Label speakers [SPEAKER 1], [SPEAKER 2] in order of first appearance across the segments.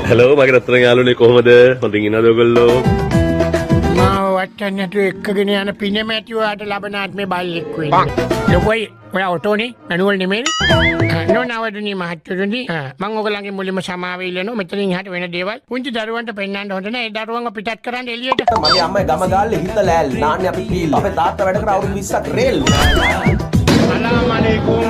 [SPEAKER 1] Hello මගේ රත්තරන් යාළුවනේ කොහමද? හොඳින් ඉන්නවද ඔයගොල්ලෝ?
[SPEAKER 2] මාව වටන්නට එක්කගෙන යන පිනමැතිවාට ලබනාත්මේ බල්ලෙක් වෙන්න. ලොකෝයි ඔයා ඔටෝනේ මැනුවල් නෙමෙයිනේ. නෝනවදුනි මහත්තයෝනි මම ඔයගලගේ මුලින්ම සමාව ඉල්ලනවා. මෙතනින් එහාට වෙන දේවල් පුංචි දරුවන්ට පෙන්නන්න හොඳ නැහැ. ඒ දරුවන්ව පිටත් කරන්න එළියට.
[SPEAKER 3] මගේ අම්මයි ගම ගාල්ලේ හිත ලෑල් නාන්නේ අපි පීල්. අපේ තාත්තා වැඩ කර අවුරුදු 20ක් රේල්.
[SPEAKER 2] සලාම් අලයිකුම්.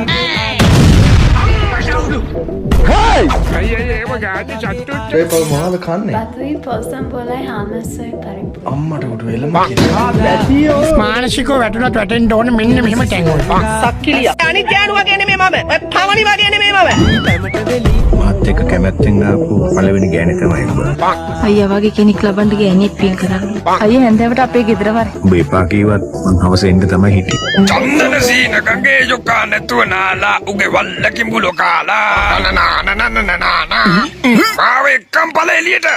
[SPEAKER 4] රේපල් මොනවද කන්නේ?
[SPEAKER 5] බතුයි පොසම් පොලයි හාමස්සයි පරිප්පු.
[SPEAKER 4] අම්මට උඩ වෙලම කියලා.
[SPEAKER 2] මානසිකව වැටුණත් වැටෙන්න ඕනේ මෙන්න මෙහෙම ටැංගුවල්.
[SPEAKER 6] සක්කිලිය. අනිත් යාළුවා කියන්නේ මේ මම. ඔය පවණි වගේ නෙමෙයි මම.
[SPEAKER 4] මාත් එක්ක කැමැත්තෙන් ආපු පළවෙනි ගෑණි තමයි ඔබ.
[SPEAKER 7] අයියා වගේ කෙනෙක් ලබන්න ගෑණියෙක් පින් කරන්න. අයියා හැන්දෑවට අපේ ගෙදර වරේ.
[SPEAKER 4] ඔබ එපා කීවත් මං හවස එන්න තමයි හිටියේ.
[SPEAKER 8] චන්දන සීන ගඟේ යොකා නැතුව නාලා උගේ වල්ලකින් බුලෝ කාලා නනනනනනනනන ආව එක්කම් ඵල එළියට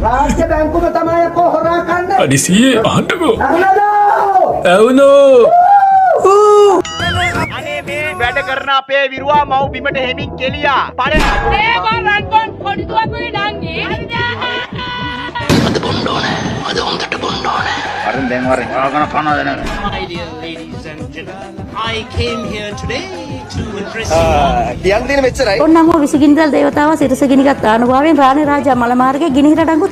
[SPEAKER 3] රාජ්‍ය බැංකුව තමයි කොහොරා කන්නේ.
[SPEAKER 8] අඩිසියේ අහන්නකෝ
[SPEAKER 6] අනේ මේ වැඩ කරන අපේ විරුවා මව් බිමට හෙමින් කෙලියා. පඩ.
[SPEAKER 4] අරින් දැන් වරෙන් ආගන කනවද නැද?
[SPEAKER 6] My dear ladies and gentlemen, I came here today to impress
[SPEAKER 3] කියන් දින මෙච්චරයි.
[SPEAKER 7] ඔන්නම විසිගින්දල් දේවතාවා සිරස ගිනිගත් ආනුභාවයෙන් රාණි රාජා මල මාර්ගයේ ගිනිහිර ඩංගු